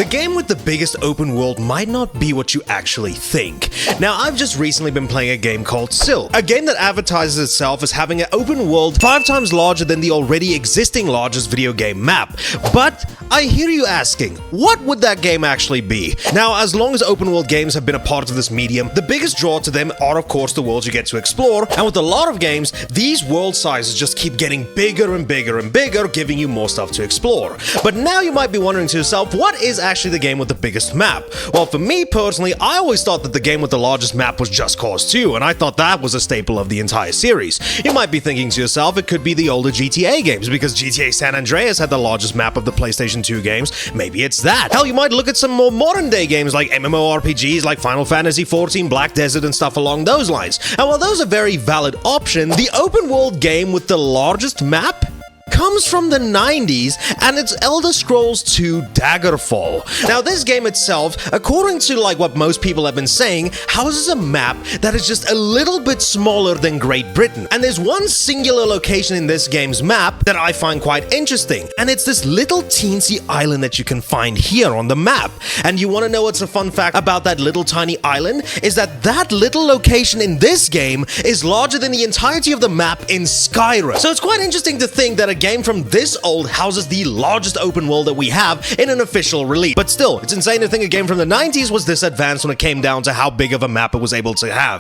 The game with the biggest open world might not be what you actually think. Now, I've just recently been playing a game called Silk, a game that advertises itself as having an open world 5 times larger than the already existing largest video game map. But I hear you asking, what would that game actually be? Now, as long as open world games have been a part of this medium, the biggest draw to them are of course the worlds you get to explore, and with a lot of games, these world sizes just keep getting bigger and bigger and bigger, giving you more stuff to explore. But now you might be wondering to yourself, what is actually the game with the biggest map? Well, for me personally, I always thought that the game with the largest map was Just Cause 2, and I thought that was a staple of the entire series. You might be thinking to yourself, it could be the older GTA games, because GTA San Andreas had the largest map of the PlayStation 2 games. Maybe it's that. Hell, you might look at some more modern day games like MMORPGs like Final Fantasy XIV, Black Desert, and stuff along those lines. And while those are very valid options, the open world game with the largest map comes from the 90s, and it's Elder Scrolls 2 Daggerfall. Now, this game itself, according to what most people have been saying, houses a map that is just a little bit smaller than Great Britain. And there's one singular location in this game's map that I find quite interesting, and it's this little teensy island that you can find here on the map. And you want to know what's a fun fact about that little tiny island? Is that that little location in this game is larger than the entirety of the map in Skyrim. So it's quite interesting to think that a game from this old houses the largest open world that we have in an official release. But still, it's insane to think a game from the 90s was this advanced when it came down to how big of a map it was able to have.